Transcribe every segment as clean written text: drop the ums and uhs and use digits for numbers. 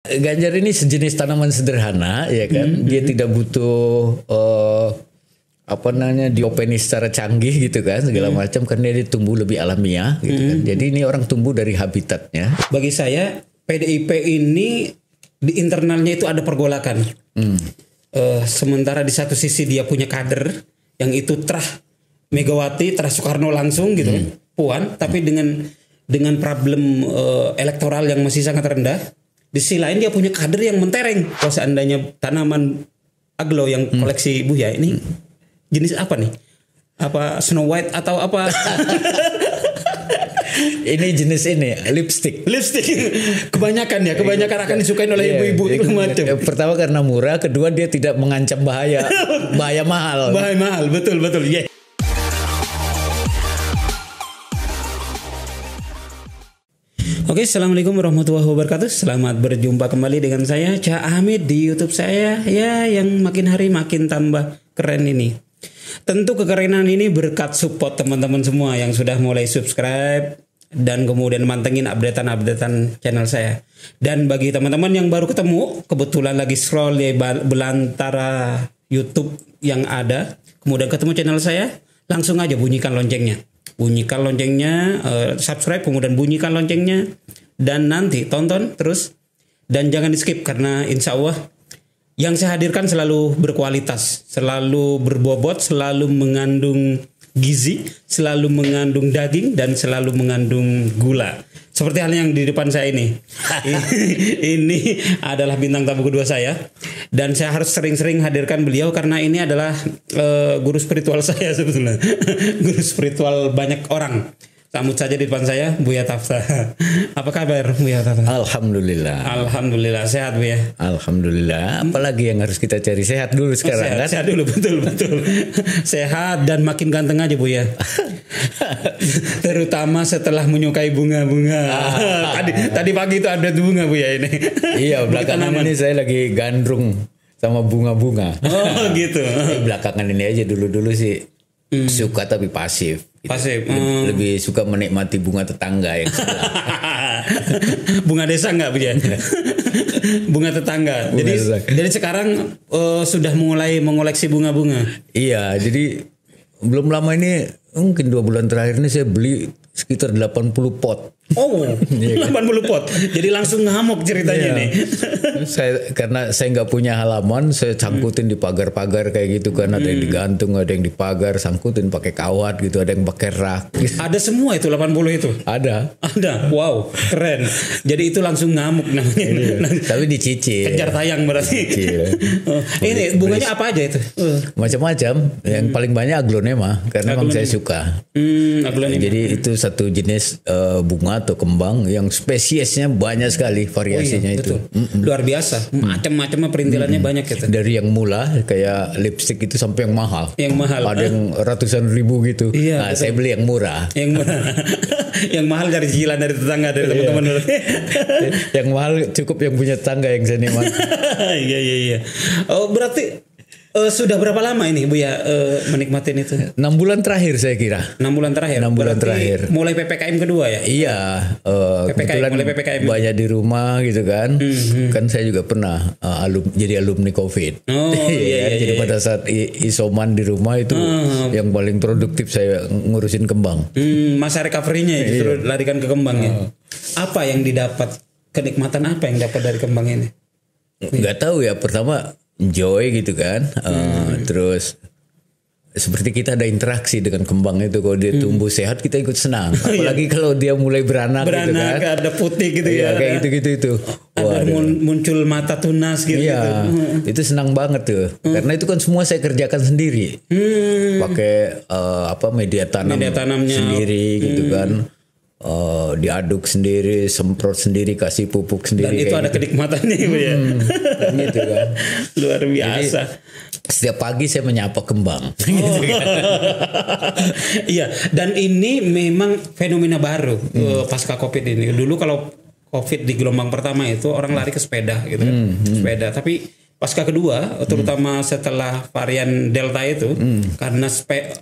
Ganjar ini sejenis tanaman sederhana, ya kan? Dia tidak butuh diopeni secara canggih gitu kan, segala macam, karena dia tumbuh lebih alamiah gitu kan. Jadi ini orang tumbuh dari habitatnya. Bagi saya PDIP ini di internalnya itu ada pergolakan. Sementara di satu sisi dia punya kader yang itu terah Megawati, terah Soekarno langsung gitu kan, Puan, tapi dengan problem elektoral yang masih sangat rendah. Di sisi lain dia punya kader yang mentereng. Kalau seandainya tanaman aglo yang koleksi Buya ini jenis apa nih? Apa Snow White atau apa? Ini jenis lipstick. Kebanyakan akan disukain oleh ibu-ibu itu macam. Pertama karena murah, kedua dia tidak mengancam bahaya mahal. Bahaya mahal, betul. Yeah. Oke, assalamualaikum warahmatullahi wabarakatuh. Selamat berjumpa kembali dengan saya Cak Hamid di YouTube saya. Ya, yang makin hari makin tambah keren ini. Tentu kekerenan ini berkat support teman-teman semua yang sudah mulai subscribe dan kemudian mantengin updatean channel saya. Dan bagi teman-teman yang baru ketemu, kebetulan lagi scroll di belantara YouTube yang ada, kemudian ketemu channel saya, langsung aja bunyikan loncengnya. Subscribe, kemudian bunyikan loncengnya, dan nanti tonton terus, dan jangan di skip karena insya Allah yang saya hadirkan selalu berkualitas, selalu berbobot, selalu mengandung gizi, selalu mengandung daging, dan selalu mengandung gula. Seperti halnya yang di depan saya ini. Ini adalah bintang tamu kedua saya. Dan saya harus sering-sering hadirkan beliau karena ini adalah guru spiritual saya sebetulnya. Guru spiritual banyak orang. Sambut saja di depan saya Buya Tafta. Apa kabar Buya Tafta? Alhamdulillah sehat Buya. Alhamdulillah. Apalagi yang harus kita cari, sehat dulu sekarang kan? Sehat dulu, betul. Sehat dan makin ganteng aja Buya. Terutama setelah menyukai bunga-bunga. Tadi pagi itu ada bunga Buya ini. Iya, belakangan ini saya lagi gandrung sama bunga-bunga. Oh gitu. Belakangan ini aja, dulu sih suka tapi pasif. Pasif. Lebih suka menikmati bunga tetangga yang sebelah. Bunga desa enggak Buya? Bunga tetangga. Jadi sekarang sudah mulai mengoleksi bunga-bunga. Iya, jadi belum lama ini, mungkin 2 bulan terakhir ini saya beli sekitar 80 pot. Oh, 80 pot. Jadi langsung ngamuk ceritanya nih. Karena saya nggak punya halaman, saya sangkutin di pagar-pagar kayak gitu kan. Ada yang digantung, ada yang di pagar, sangkutin pakai kawat gitu, ada yang pakai rak. Ada semua itu 80 itu? Ada. Wow, keren. Jadi itu langsung ngamuk namanya. Tapi dicicil. Kejar tayang berarti. Ini bunganya apa aja itu? Macam-macam. Yang paling banyak aglonema karena memang saya suka. Aglonema. Jadi itu satu jenis bunga atau kembang yang spesiesnya banyak sekali variasinya. Itu luar biasa, macam-macamnya perintilannya banyak gitu. Dari yang murah kayak lipstick itu sampai yang mahal. Ada yang ratusan ribu gitu. Iya, saya beli yang murah. Yang mahal dari cicilan dari tetangga, dari teman-teman. Yang mahal cukup yang punya tetangga yang saya nikmati. Iya. Oh, berarti sudah berapa lama ini Buya menikmatin itu? 6 bulan terakhir saya kira. 6 bulan terakhir. 6 bulan terakhir. Mulai PPKM kedua ya? Iya. Mulai PPKM. Banyak di rumah gitu kan. Kan saya juga pernah jadi alumni COVID. Oh iya. Jadi pada saat isoman di rumah itu yang paling produktif saya ngurusin kembang. Masa recovery-nya justru larikan ke kembangnya. Apa yang didapat? Kenikmatan apa yang dapat dari kembang ini? Nggak tahu ya. Pertama enjoy gitu kan, terus seperti kita ada interaksi dengan kembang itu. Kalau dia tumbuh sehat kita ikut senang, apalagi kalau dia mulai beranak gitu kan, ada putih gitu ya, kayak gitu. Ada muncul mata tunas gitu. Iya, itu senang banget tuh, karena itu kan semua saya kerjakan sendiri, pakai media tanamnya sendiri gitu kan. Diaduk sendiri, semprot sendiri, kasih pupuk sendiri. Dan itu ada kenikmatannya ya. Gitu kan. Luar biasa. Jadi, setiap pagi saya menyapa kembang. Gitu kan. Iya, dan ini memang fenomena baru pasca Covid ini. Dulu kalau Covid di gelombang pertama itu orang lari ke sepeda gitu kan. Sepeda, tapi pasca kedua, terutama setelah varian Delta itu, karena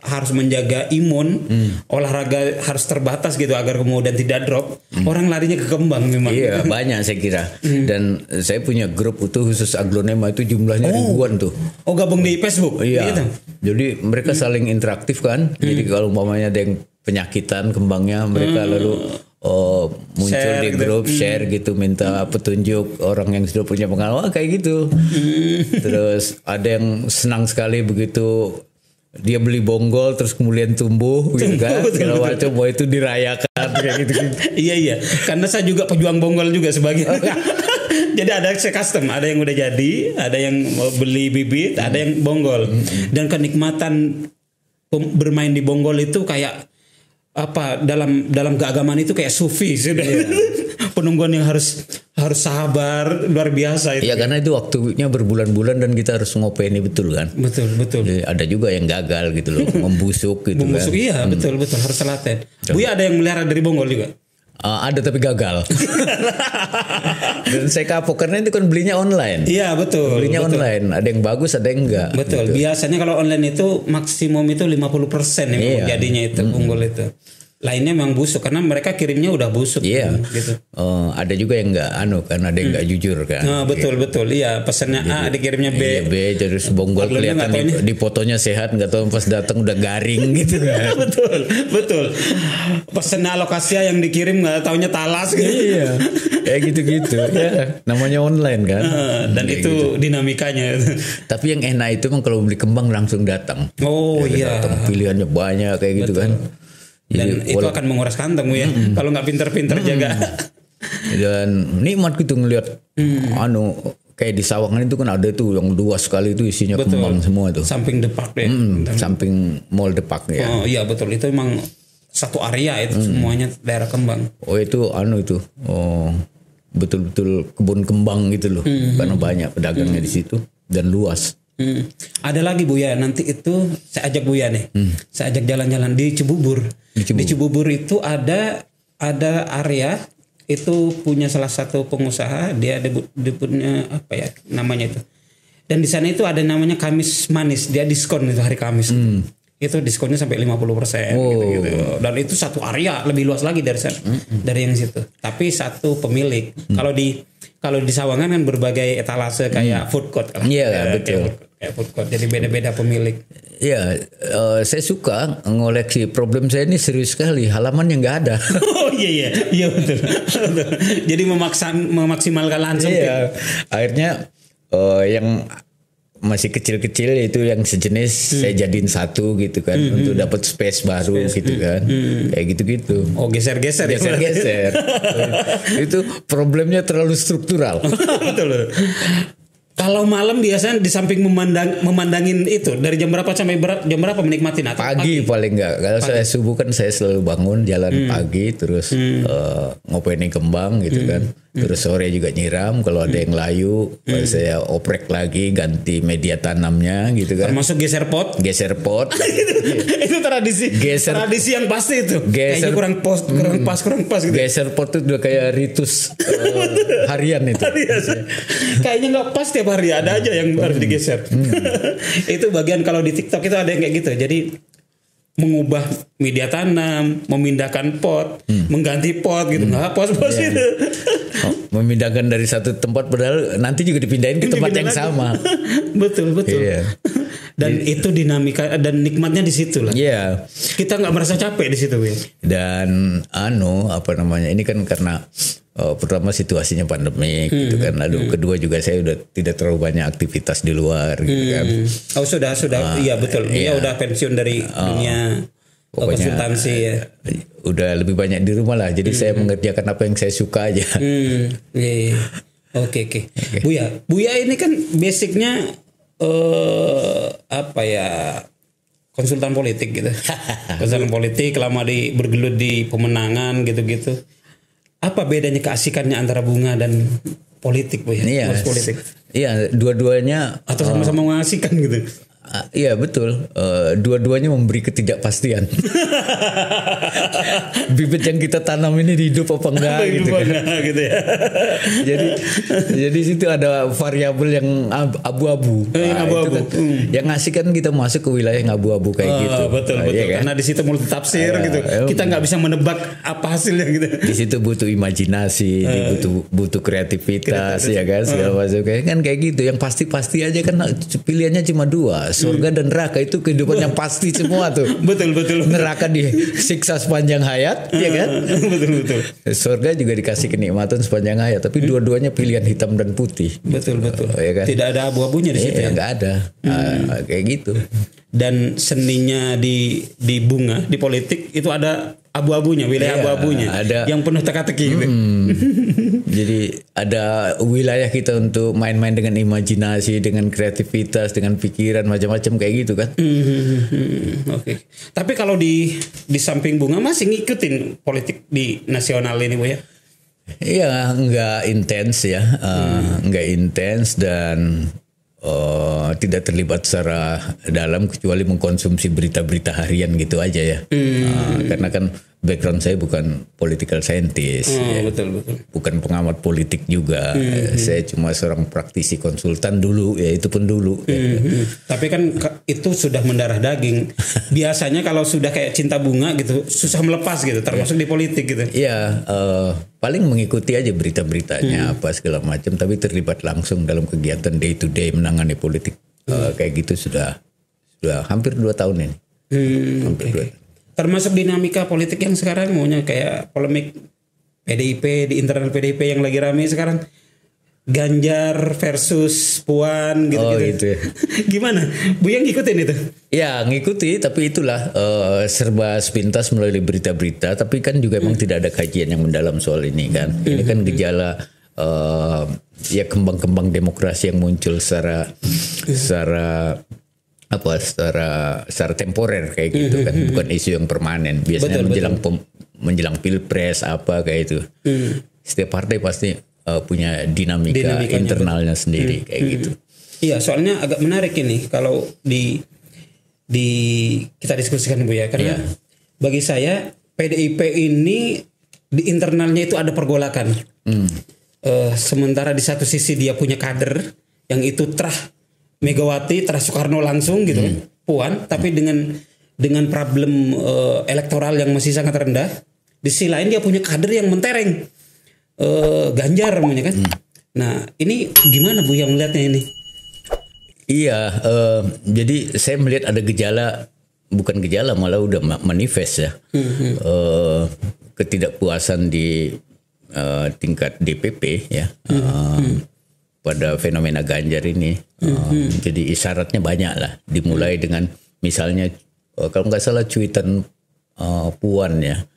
harus menjaga imun, olahraga harus terbatas gitu agar kemudian tidak drop, orang larinya ke kembang memang. Iya, banyak saya kira. Dan saya punya grup itu khusus aglonema itu jumlahnya ribuan tuh. Oh, gabung di Facebook? Iya. Gitu? Jadi mereka saling interaktif kan. Jadi kalau umpamanya ada yang penyakitan kembangnya, mereka lalu muncul Share di grup, share gitu, minta petunjuk orang yang sudah punya pengalaman kayak gitu. Terus ada yang senang sekali begitu dia beli bonggol terus kemudian tumbuh gitu kan, segala macam, bahwa itu dirayakan kayak gitu. Iya, karena saya juga pejuang bonggol juga sebagian. Jadi ada custom, ada yang udah jadi, ada yang mau beli bibit, ada yang bonggol. Dan kenikmatan bermain di bonggol itu kayak apa, dalam keagamaan itu kayak sufi sudah. Penungguan yang harus sabar luar biasa itu. Iya, karena itu waktunya berbulan-bulan dan kita harus ngopeni betul kan. Betul. Jadi ada juga yang gagal gitu loh, membusuk gitu kan. Iya, betul harus telaten. Buya ada yang melihara dari bonggol juga? Ada tapi gagal. Dan saya kapok karena itu kan belinya online. Iya, betul. Belinya online, ada yang bagus, ada yang enggak. Betul. Gitu. Biasanya kalau online itu maksimum itu 50% ya jadinya itu bonggol itu. Lainnya memang busuk karena mereka kirimnya udah busuk. Iya. Gitu. Ada juga yang enggak kan, ada yang enggak jujur kan. Betul. Iya, pesannya A dikirimnya B. Iya, B terus bonggol kelihatan di fotonya sehat, enggak tahu pas datang udah garing gitu kan. betul. Pesannya alokasia yang dikirim enggak taunya talas gitu. Iya. Kayak gitu-gitu ya. Namanya online kan. Dan kayak itu gitu. Dinamikanya. Tapi yang enak itu kan kalau beli kembang langsung datang. Oh iya. Datang, pilihannya banyak kayak gitu kan. Dan jadi, itu akan menguras kantong ya. Kalau nggak pinter-pinter jaga. Dan nikmat gitu ngelihat kayak di Sawangan itu kan ada tuh yang luas sekali itu isinya kembang semua tuh. Samping Depak deh. Samping Mall Depak ya. Oh iya betul, itu emang satu area itu semuanya daerah kembang. Oh itu itu. Oh betul-betul kebun kembang gitu loh. Karena banyak pedagangnya di situ dan luas. Ada lagi Buya, nanti itu saya ajak Buya nih. Saya ajak jalan-jalan di Cibubur. Di Cibubur itu ada area itu punya salah satu pengusaha, dia punya apa ya namanya itu. Dan di sana itu ada namanya Kamis Manis, dia diskon itu hari Kamis. Itu diskonnya sampai 50% gitu. Dan itu satu area lebih luas lagi dari sana, dari yang situ. Tapi satu pemilik. Kalau di Sawangan kan berbagai etalase kayak food court kan. Iya, betul. Kayak food court. Jadi beda-beda pemilik. Iya, saya suka ngoleksi. Problem saya ini serius sekali, halamannya nggak ada. Oh iya betul. Jadi memaksimalkan lahan sempit. Iya. Akhirnya yang masih kecil-kecil itu yang sejenis saya jadiin satu gitu kan untuk dapat space baru gitu kan. Kayak gitu-gitu. Oh, geser-geser. Itu problemnya terlalu struktural. Betul. Kalau malam biasanya di samping memandangin itu dari jam berapa sampai jam berapa menikmati natal? Pagi paling enggak. Kalau saya subuh kan saya selalu bangun jalan pagi terus ngopenin kembang gitu kan. Terus sore juga nyiram, kalau ada yang layu saya oprek lagi, ganti media tanamnya gitu kan. Termasuk geser pot. Itu tradisi yang pasti itu. Kayaknya kurang pas gitu. Geser pot itu udah kayak ritus harian itu. Kayaknya nggak pas tiap hari, ada aja yang harus digeser. Itu bagian kalau di TikTok itu ada yang kayak gitu. Jadi mengubah media tanam, memindahkan pot, mengganti pot gitu. Nggak pos-pos itu. Memindahkan dari satu tempat padahal nanti juga dipindahin ke tempat yang sama. Betul. Iya. Dan itu dinamika dan nikmatnya di situ lah. Iya. Kita nggak merasa capek di situ, Win. Dan ini kan karena pertama situasinya pandemi gitu kan. Lalu kedua juga saya udah tidak terlalu banyak aktivitas di luar gitu kan. Oh sudah iya betul. Dia udah pensiun dari dunia konsultansi ya. Udah lebih banyak di rumah lah. Jadi saya mengerjakan apa yang saya suka aja. Oke. Buya ini kan basicnya konsultan politik gitu. Konsultan politik lama bergelut di pemenangan gitu-gitu. Apa bedanya keasikannya antara bunga dan politik, Bu ya? Iya. Politik. Iya, dua-duanya atau sama-sama mengasihkan gitu. Iya betul, dua-duanya memberi ketidakpastian. Bibit yang kita tanam ini hidup apa enggak gitu kan. Gitu ya. jadi situ ada variabel yang abu-abu. Abu-abu. Itu kan, yang ngasih kan kita masuk ke wilayah yang abu-abu kayak gitu. Betul. Iya kan? Karena di situ multitafsir gitu. Kita nggak bisa menebak apa hasilnya gitu. Di situ butuh imajinasi, butuh kreativitas ya kan segala macam kan kayak gitu. Yang pasti aja kan pilihannya cuma dua, surga dan neraka. Itu kehidupan yang pasti semua tuh. Betul. Neraka disiksa sepanjang hayat, ya kan? Betul. Surga juga dikasih kenikmatan sepanjang hayat, tapi dua-duanya pilihan hitam dan putih. Betul. Ya kan? Tidak ada abu-abunya di situ. Ya nggak ada. Kayak gitu. Dan seninya di bunga, di politik itu ada abu-abunya, wilayah abu-abunya ada, yang penuh teka-teki gitu. Jadi ada wilayah kita untuk main-main dengan imajinasi, dengan kreativitas, dengan pikiran macam-macam kayak gitu kan. Oke. Tapi kalau di samping bunga masih ngikutin politik di nasional ini Bu ya? Iya, nggak intens ya, nggak intens dan tidak terlibat secara dalam kecuali mengkonsumsi berita-berita harian gitu aja ya. Karena kan background saya bukan political scientist, ya. Betul. Bukan pengamat politik juga. Saya cuma seorang praktisi konsultan dulu, ya itu pun dulu. Tapi kan itu sudah mendarah daging. Biasanya kalau sudah kayak cinta bunga gitu susah melepas gitu, termasuk di politik gitu. Iya, paling mengikuti aja berita-beritanya apa segala macam, tapi terlibat langsung dalam kegiatan day to day menangani politik kayak gitu sudah hampir 2 tahun ini. Hampir 2 tahun. Termasuk dinamika politik yang sekarang maunya kayak polemik PDIP di internal PDIP yang lagi rame sekarang, Ganjar versus Puan gitu. Gitu. Gimana? Bu yang ngikutin itu? Ya ngikuti, tapi itulah serba sepintas melalui berita-berita. Tapi kan juga emang tidak ada kajian yang mendalam soal ini kan. Ini kan gejala ya kembang-kembang demokrasi yang muncul secara temporer kayak gitu kan, bukan isu yang permanen. Biasanya menjelang pilpres apa kayak itu. Setiap partai pasti punya dinamika internalnya sendiri kayak gitu. Iya, soalnya agak menarik ini kalau di kita diskusikan Bu ya, karena bagi saya PDIP ini di internalnya itu ada pergolakan. Sementara di satu sisi dia punya kader yang itu Megawati, Soekarno langsung gitu kan, Puan, tapi dengan problem elektoral yang masih sangat rendah. Di sisi lain dia punya kader yang mentereng, Ganjar namanya kan. Nah ini gimana Bu yang melihatnya ini? Iya, jadi saya melihat ada bukan gejala malah udah manifest ya, ketidakpuasan di tingkat DPP ya. Pada fenomena Ganjar ini. Jadi isyaratnya banyak lah. Dimulai dengan misalnya kalau nggak salah cuitan Puan ya,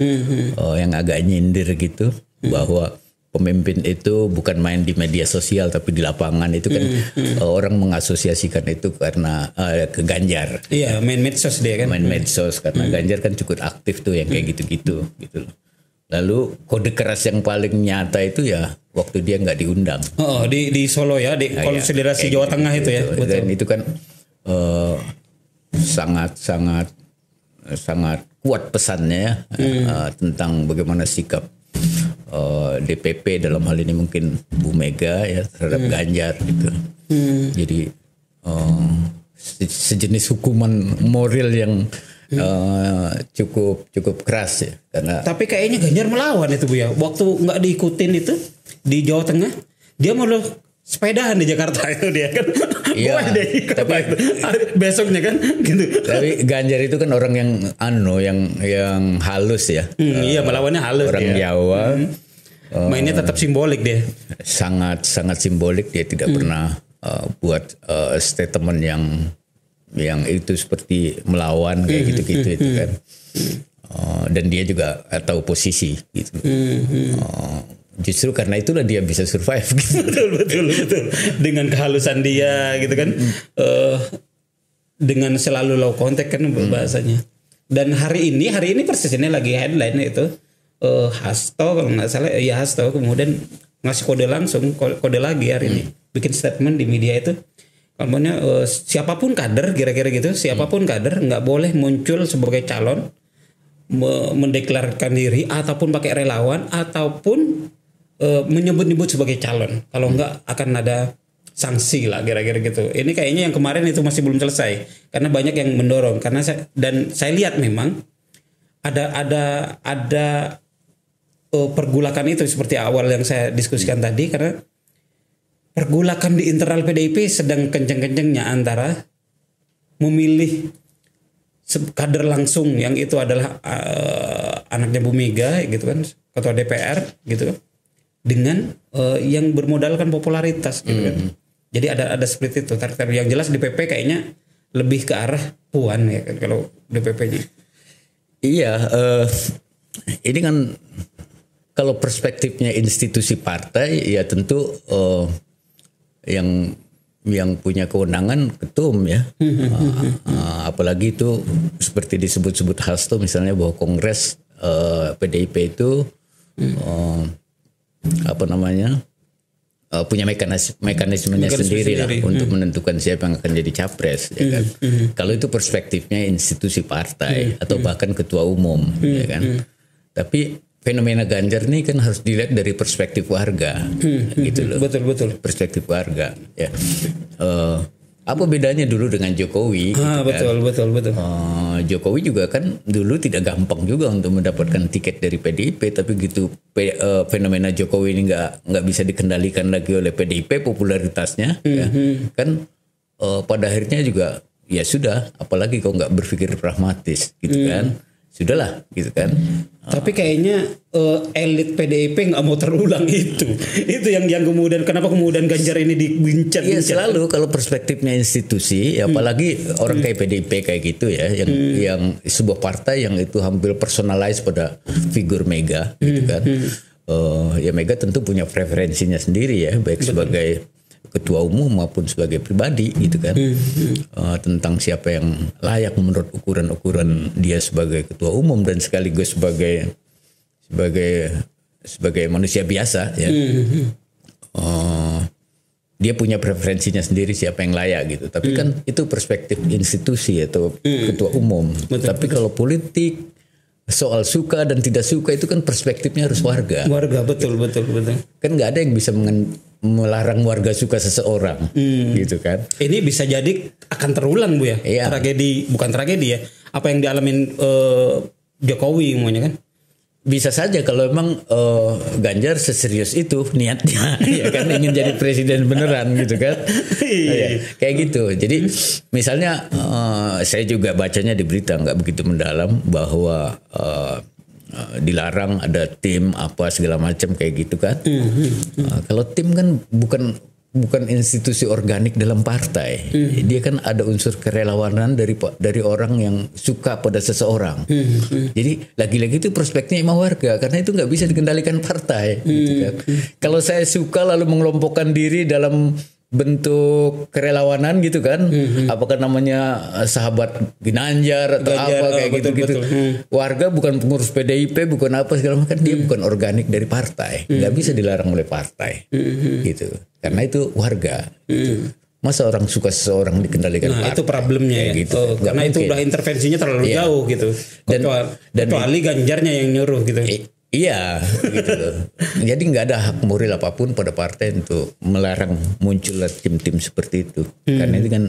yang agak nyindir gitu, bahwa pemimpin itu bukan main di media sosial tapi di lapangan. Itu kan orang mengasosiasikan itu karena ke Ganjar. Iya, main medsos dia kan. Main medsos karena Ganjar kan cukup aktif tuh yang kayak gitu-gitu gitu loh. Lalu kode keras yang paling nyata itu ya waktu dia nggak diundang. Di Solo ya, di konsolidasi Jawa Tengah itu ya. Betul. Dan itu kan sangat kuat pesannya ya, tentang bagaimana sikap DPP dalam hal ini mungkin Bu Mega ya terhadap Ganjar gitu. Jadi sejenis hukuman moral yang cukup keras ya, karena tapi kayaknya Ganjar melawan itu Bu ya, waktu nggak diikutin itu di Jawa Tengah dia malah sepedahan di Jakarta itu dia kan. Iya, tapi besoknya kan gitu. Tapi Ganjar itu kan orang yang halus ya. Iya, melawannya halus orang dia. Jawa. Mainnya tetap simbolik dia. Sangat simbolik, dia tidak pernah buat statement yang itu seperti melawan kayak gitu-gitu itu kan. Dan dia juga tahu posisi gitu. Justru karena itulah dia bisa survive gitu. betul dengan kehalusan dia gitu kan, dengan selalu low contact kan bahasanya. Dan hari ini persis ini lagi headline itu Hasto kalau nggak salah, ya Hasto kemudian ngasih kode lagi hari ini, bikin statement di media itu siapapun kader kira-kira gitu, siapapun kader nggak boleh muncul sebagai calon mendeklarasikan diri ataupun pakai relawan ataupun menyebut-nyebut sebagai calon. Kalau nggak akan ada sanksi lah kira-kira gitu. Ini kayaknya yang kemarin itu masih belum selesai karena banyak yang mendorong karena saya lihat memang ada pergulakan itu seperti awal yang saya diskusikan tadi, karena pergulakan di internal PDIP sedang kenceng-kencengnya antara memilih kader langsung yang itu adalah anaknya Bu Mega gitu kan, ketua DPR gitu, dengan yang bermodalkan popularitas gitu kan. Jadi ada seperti itu. Yang jelas DPP kayaknya lebih ke arah Puan ya kan kalau DPP-nya. Iya, ini kan kalau perspektifnya institusi partai ya tentu yang punya kewenangan ketum ya. Apalagi itu seperti disebut-sebut Hasto misalnya bahwa Kongres PDIP itu punya mekanismenya sendiri lah untuk menentukan siapa yang akan jadi capres ya kan. Kalau itu perspektifnya institusi partai atau bahkan ketua umum ya kan. Tapi fenomena Ganjar ini kan harus dilihat dari perspektif warga gitu loh. Betul. Perspektif warga ya. Apa bedanya dulu dengan Jokowi? Betul. Jokowi juga kan dulu tidak gampang juga untuk mendapatkan tiket dari PDIP, tapi gitu fenomena Jokowi ini nggak bisa dikendalikan lagi oleh PDIP popularitasnya, ya, kan pada akhirnya juga ya sudah, apalagi kalau nggak berpikir pragmatis gitu kan. Sudahlah gitu kan. Tapi kayaknya elit PDIP nggak mau terulang itu. Itu yang kemudian kenapa kemudian Ganjar ini dibincang. Iya selalu kalau perspektifnya institusi, ya, apalagi orang kayak PDIP kayak gitu ya, yang sebuah partai yang itu hampir personalize pada figur Mega gitu kan. Ya Mega tentu punya preferensinya sendiri ya, baik sebagai ketua umum maupun sebagai pribadi gitu kan, tentang siapa yang layak menurut ukuran dia sebagai ketua umum dan sekaligus sebagai manusia biasa ya. Dia punya preferensinya sendiri siapa yang layak gitu, tapi kan itu perspektif institusi atau ketua umum. Tapi kalau politik soal suka dan tidak suka itu kan perspektifnya harus warga. Betul. Kan nggak ada yang bisa melarang warga suka seseorang, gitu kan? Ini bisa jadi akan terulang Bu ya. Iya. Bukan tragedi ya. Apa yang dialamin Jokowi semuanya kan? Bisa saja kalau memang Ganjar seserius itu niatnya, ya kan ingin jadi presiden beneran gitu kan? Kayak gitu. Jadi misalnya saya juga bacanya di berita nggak begitu mendalam bahwa dilarang ada tim apa segala macam kayak gitu kan. Kalau tim kan bukan institusi organik dalam partai. Dia kan ada unsur kerelawanan dari orang yang suka pada seseorang. Jadi lagi-lagi itu prospeknya emang warga, karena itu nggak bisa dikendalikan partai. Gitu kan. Kalau saya suka lalu mengelompokkan diri dalam bentuk kerelawanan gitu kan, apakah namanya sahabat Ginanjar atau apa kayak gitu-gitu. Warga bukan pengurus PDIP, bukan apa segala macam, dia bukan organik dari partai, nggak bisa dilarang oleh partai, gitu. Karena itu warga. Gitu. Masa orang suka seseorang dikendalikan partai? Itu problemnya ya. Gitu. Karena itu udah intervensinya terlalu jauh gitu. Kecuali Ganjarnya yang nyuruh gitu. Iya, gitu loh. Jadi nggak ada hak moral apapun pada partai untuk melarang munculnya tim-tim seperti itu. Karena itu kan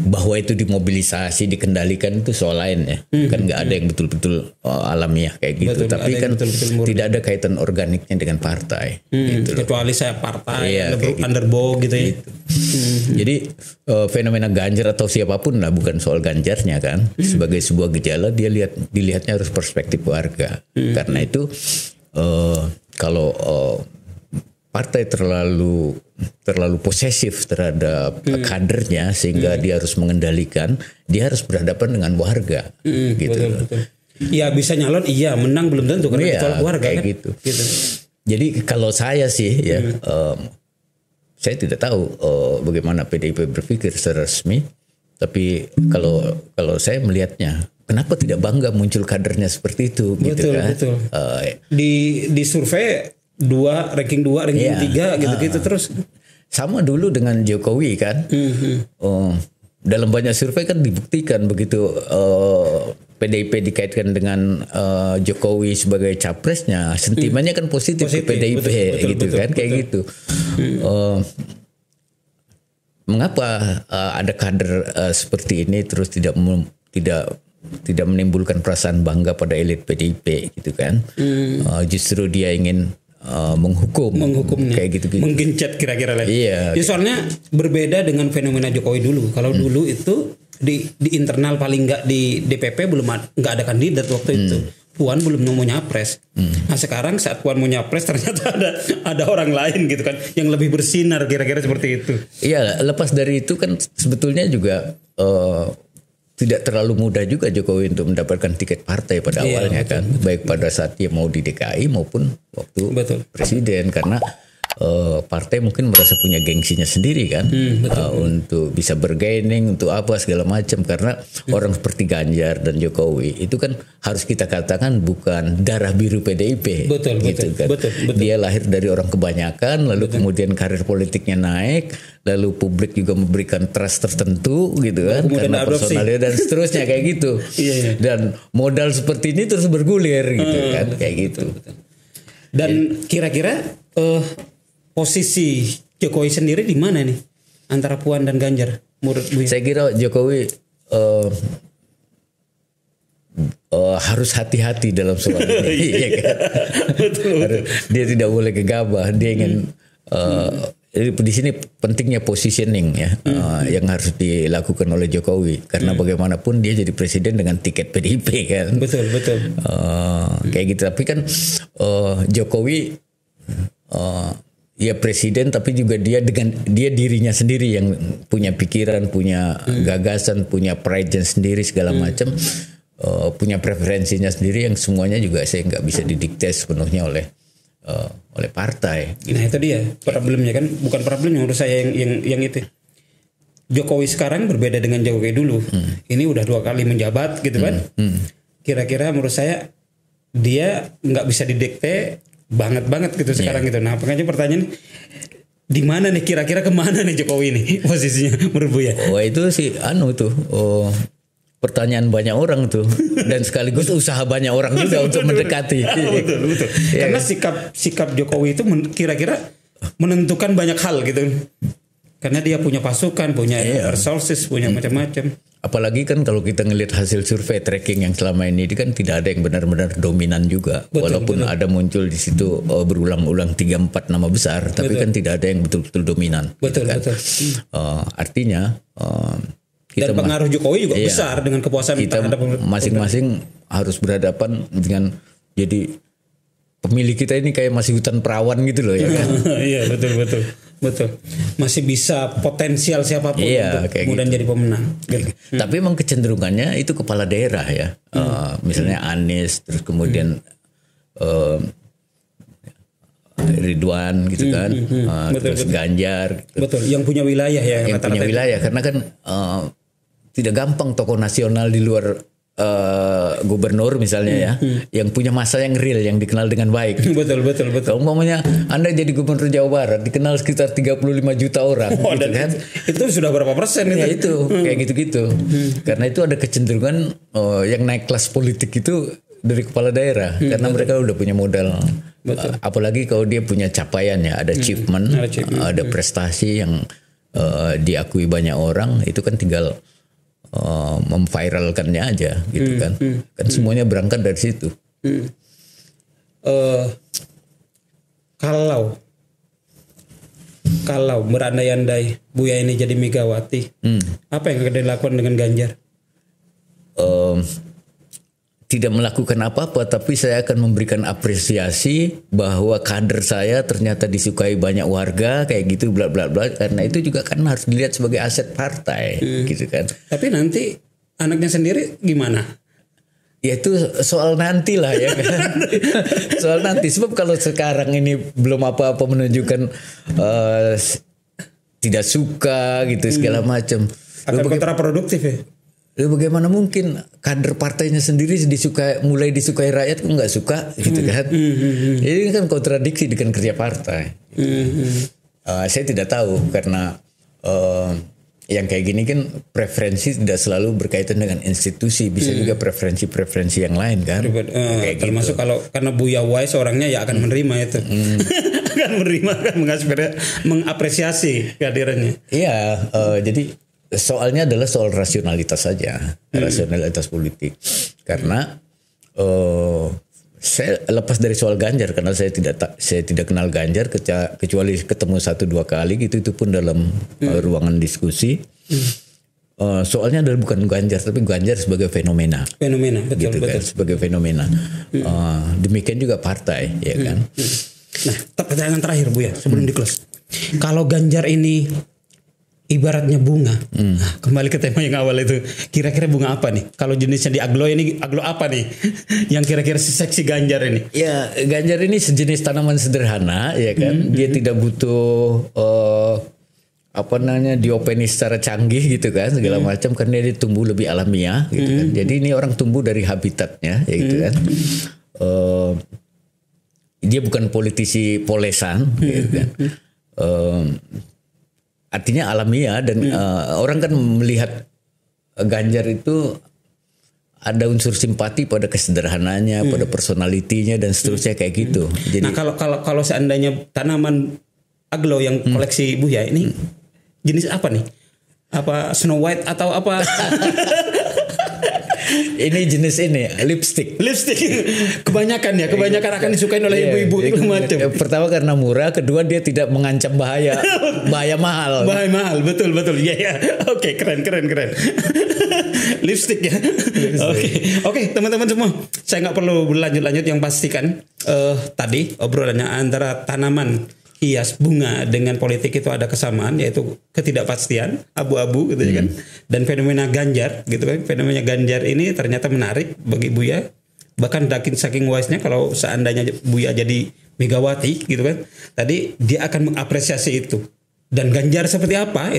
bahwa itu dimobilisasi, dikendalikan itu soal lain ya. Kan nggak ada yang betul-betul alamiah kayak gitu. Tapi kan tidak ada kaitan organiknya dengan partai. Gitu kecuali saya partai, underdog gitu ya. Gitu. Jadi fenomena Ganjar atau siapapun lah, bukan soal Ganjarnya kan. Sebagai sebuah gejala dia dilihatnya harus perspektif warga. Karena itu kalau partai terlalu posesif terhadap kadernya sehingga dia harus mengendalikan, dia harus berhadapan dengan warga, gitu. Betul. Iya bisa nyalon, menang belum tentu karena ditolak warga kayak kan. Gitu. Jadi kalau saya sih ya, saya tidak tahu bagaimana PDIP berpikir secara resmi, tapi kalau saya melihatnya, kenapa tidak bangga muncul kadernya seperti itu, gitu kan? Betul. Di survei ranking 2, ranking 3 gitu-gitu terus. sama dulu dengan Jokowi kan. Dalam banyak survei kan dibuktikan begitu PDIP dikaitkan dengan Jokowi sebagai capresnya, sentimennya kan positif ke PDIP, betul, kan, kayak gitu. Mengapa ada kader seperti ini terus tidak menimbulkan perasaan bangga pada elit PDIP gitu kan? Justru dia ingin menghukumnya, kayak gitu. Menggencet kira-kira lah. Iya. Ya, soalnya berbeda dengan fenomena Jokowi dulu. Kalau dulu itu di internal paling nggak di DPP nggak ada kandidat waktu itu. Puan belum mau nyapres. Nah sekarang saat Puan mau nyapres ternyata ada orang lain gitu kan yang lebih bersinar, kira-kira seperti itu. Iya, lepas dari itu kan sebetulnya juga tidak terlalu mudah juga Jokowi untuk mendapatkan tiket partai pada awalnya, betul, kan, betul, baik pada saat dia mau di DKI maupun waktu presiden, karena partai mungkin merasa punya gengsinya sendiri kan, untuk bisa bergaining untuk apa segala macam, karena orang seperti Ganjar dan Jokowi itu kan harus kita katakan bukan darah biru PDIP, betul, gitu kan. Betul. Dia lahir dari orang kebanyakan, lalu kemudian karir politiknya naik, lalu publik juga memberikan trust tertentu gitu kan, karena personalnya dan seterusnya kayak gitu. Dan modal seperti ini terus bergulir gitu kan, kayak gitu. Dan kira-kira posisi Jokowi sendiri di mana nih antara Puan dan Ganjar menurut Bu? Saya kira Jokowi harus hati-hati dalam soal ini. Iya kan? Betul. Dia tidak boleh gegabah. Dia ingin di sini pentingnya positioning ya, yang harus dilakukan oleh Jokowi, karena bagaimanapun dia jadi presiden dengan tiket PDIP kan. Betul. Kayak gitu. Tapi kan Jokowi ya presiden, tapi juga dia dirinya sendiri yang punya pikiran, punya gagasan, punya pride sendiri segala macam, punya preferensinya sendiri yang semuanya juga saya nggak bisa didikte sepenuhnya oleh partai. Nah itu dia problemnya kan, bukan problemnya menurut saya yang itu. Jokowi sekarang berbeda dengan Jokowi dulu. Ini udah 2 kali menjabat gitu kan. Kira-kira menurut saya dia nggak bisa didikte banget gitu sekarang gitu. Nah makanya pertanyaan, di mana nih kira-kira kemana nih Jokowi ini posisinya menurut Bu ya? Wah itu sih pertanyaan banyak orang tuh, dan sekaligus usaha banyak orang juga untuk mendekati. Betul. Karena sikap Jokowi itu kira-kira menentukan banyak hal gitu. Karena dia punya pasukan, punya resources, punya macam-macam. Apalagi kan kalau kita ngelihat hasil survei tracking yang selama ini kan tidak ada yang benar-benar dominan juga. Walaupun ada muncul di situ berulang-ulang 3-4 nama besar, tapi kan tidak ada yang betul-betul dominan. Betul. Artinya dan pengaruh Jokowi juga besar dengan kepuasan kita masing-masing harus berhadapan dengan, jadi pemilih kita ini kayak masih hutan perawan gitu loh ya kan. Iya betul. Masih bisa potensial siapapun untuk kemudian jadi pemenang. Gitu. Tapi memang kecenderungannya itu kepala daerah ya. Misalnya Anies, terus kemudian Ridwan gitu kan, terus Ganjar. Gitu. Betul. Yang punya wilayah ya. Yang punya wilayah, karena kan tidak gampang tokoh nasional di luar gubernur misalnya ya, yang punya masa yang real, yang dikenal dengan baik. Betul. Kalau umpamanya Anda jadi gubernur Jawa Barat, dikenal sekitar 35 juta orang, gitu kan? Itu sudah berapa persen itu? Ya itu kayak gitu-gitu. Karena itu ada kecenderungan yang naik kelas politik itu dari kepala daerah, karena mereka udah punya modal. Apalagi kalau dia punya capaian ya, ada achievement, ada prestasi yang diakui banyak orang, itu kan tinggal memviralkannya aja gitu kan. Kan semuanya berangkat dari situ. Kalau berandai-andai Buya ini jadi Megawati, apa yang akan dilakukan dengan Ganjar? Tidak melakukan apa-apa, tapi saya akan memberikan apresiasi bahwa kader saya ternyata disukai banyak warga kayak gitu, bla bla bla, karena itu juga kan harus dilihat sebagai aset partai gitu kan. Tapi nanti anaknya sendiri gimana? Ya itu soal nanti lah ya kan. Soal nanti, sebab kalau sekarang ini belum apa-apa menunjukkan tidak suka gitu segala macam, akan kontraproduktif ya. Lalu bagaimana mungkin kader partainya sendiri mulai disukai rakyat kok nggak suka gitu kan? Ini kan kontradiksi dengan kerja partai. Saya tidak tahu karena yang kayak gini kan preferensi tidak selalu berkaitan dengan institusi, bisa juga preferensi yang lain kan. Termasuk gitu. Kalau karena Buya Wise orangnya ya akan menerima itu, akan menerima, akan mengapresiasi kehadirannya. Iya, jadi soalnya adalah soal rasionalitas saja, rasionalitas politik. Karena saya lepas dari soal Ganjar karena saya tidak kenal Ganjar kecuali ketemu 1-2 kali gitu, itu pun dalam ruangan diskusi. Soalnya adalah bukan Ganjar tapi Ganjar sebagai fenomena. Betul, gitu betul. Kan, sebagai fenomena. Demikian juga partai, ya kan. Nah, pertanyaan terakhir Bu ya sebelum di close. Kalau Ganjar ini ibaratnya bunga. Nah, kembali ke tema yang awal itu. Kira-kira bunga apa nih? Kalau jenisnya di aglo ini aglo apa nih? Yang kira-kira seksi Ganjar ini? Ya, Ganjar ini sejenis tanaman sederhana, ya kan. Dia tidak butuh diopeni secara canggih gitu kan, segala macam, karena dia tumbuh lebih alamiah gitu kan. Jadi ini orang tumbuh dari habitatnya, ya gitu kan. Dia bukan politisi polesan, gitu kan. Artinya alamiah dan orang kan melihat Ganjar itu ada unsur simpati pada kesederhanaannya, pada personalitinya dan seterusnya kayak gitu. Jadi, nah kalau seandainya tanaman aglo yang koleksi Buya ini jenis apa nih? Apa Snow White atau apa? Ini jenis lipstick. Kebanyakan akan disukain oleh ibu-ibu itu macam. Pertama karena murah, kedua dia tidak mengancam bahaya mahal. Bahaya mahal, betul. Ya. Oke, keren. Lipstick ya. Oke, teman-teman semua. Saya nggak perlu berlanjut-lanjut, yang pastikan tadi obrolannya antara tanaman hias bunga dengan politik itu ada kesamaan, yaitu ketidakpastian, abu-abu gitu kan. Dan fenomena Ganjar gitu kan. Fenomena Ganjar ini ternyata menarik bagi Buya. Bahkan saking wise-nya kalau seandainya Buya jadi Megawati gitu kan. Tadi dia akan mengapresiasi itu. Dan Ganjar seperti apa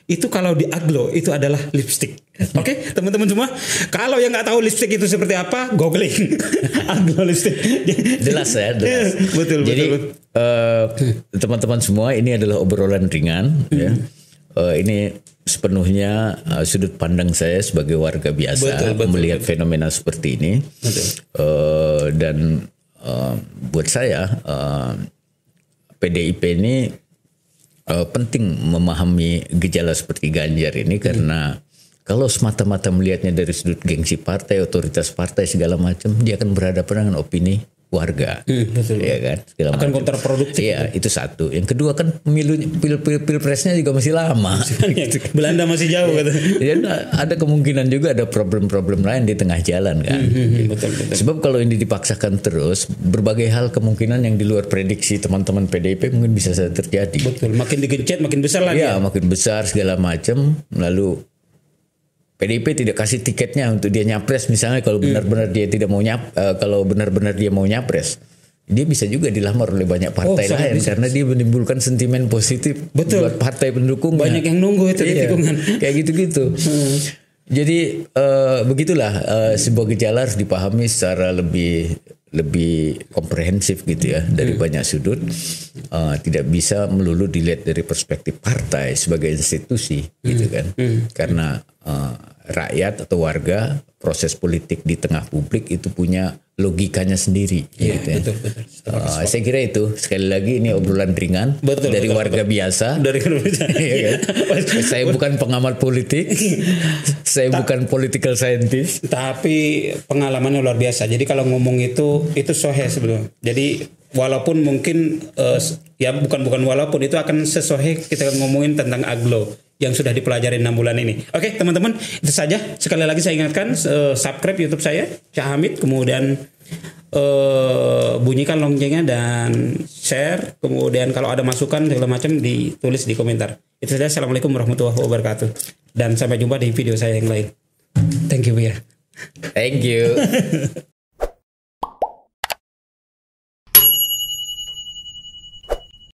itu kalau di aglo itu adalah lipstick. Oke, teman-teman semua, kalau yang nggak tahu lipstick itu seperti apa, googling aglo lipstick. Jelas. Betul. Jadi teman-teman semua, ini adalah obrolan ringan. Ya. Ini sepenuhnya sudut pandang saya sebagai warga biasa melihat fenomena seperti ini. Dan buat saya PDIP ini penting memahami gejala seperti Ganjar ini, karena kalau semata-mata melihatnya dari sudut gengsi partai, otoritas partai segala macam, dia akan berhadapan dengan opini warga, ya kan? Akan kontraproduktif. Iya, itu satu. Yang kedua kan pilpresnya juga masih lama. Belanda masih jauh kan. Ya, ada kemungkinan juga ada problem-problem lain di tengah jalan kan. Betul. Sebab kalau ini dipaksakan terus, berbagai hal kemungkinan yang di luar prediksi teman-teman PDIP mungkin bisa saja terjadi. Betul. Makin digencet makin besar lagi. Iya, makin besar segala macam. Lalu PDIP tidak kasih tiketnya untuk dia nyapres, misalnya kalau benar-benar dia tidak mau kalau benar-benar dia mau nyapres, dia bisa juga dilamar oleh banyak partai lain karena dia menimbulkan sentimen positif buat partai pendukungnya. Banyak yang nunggu itu di tikungan. Kayak gitu-gitu. Jadi begitulah sebuah gejala harus dipahami secara lebih komprehensif gitu ya, dari banyak sudut. Tidak bisa melulu dilihat dari perspektif partai sebagai institusi gitu kan. Karena rakyat atau warga, proses politik di tengah publik itu punya logikanya sendiri. Iya, gitu ya. betul. Saya kira itu, sekali lagi ini obrolan ringan dari warga biasa. Ya, kan? Saya bukan pengamat politik, saya bukan political scientist. Tapi pengalamannya luar biasa. Jadi kalau ngomong itu sohe sebelum. Jadi walaupun mungkin walaupun itu akan sesohe kita ngomongin tentang aglo yang sudah dipelajari 6 bulan ini. Oke, teman-teman, itu saja. Sekali lagi saya ingatkan, subscribe YouTube saya, Syah Hamid, kemudian bunyikan loncengnya dan share. Kemudian kalau ada masukan segala macam ditulis di komentar. Itu saja. Assalamualaikum warahmatullahi wabarakatuh. Dan sampai jumpa di video saya yang lain. Thank you, Buya. Thank you.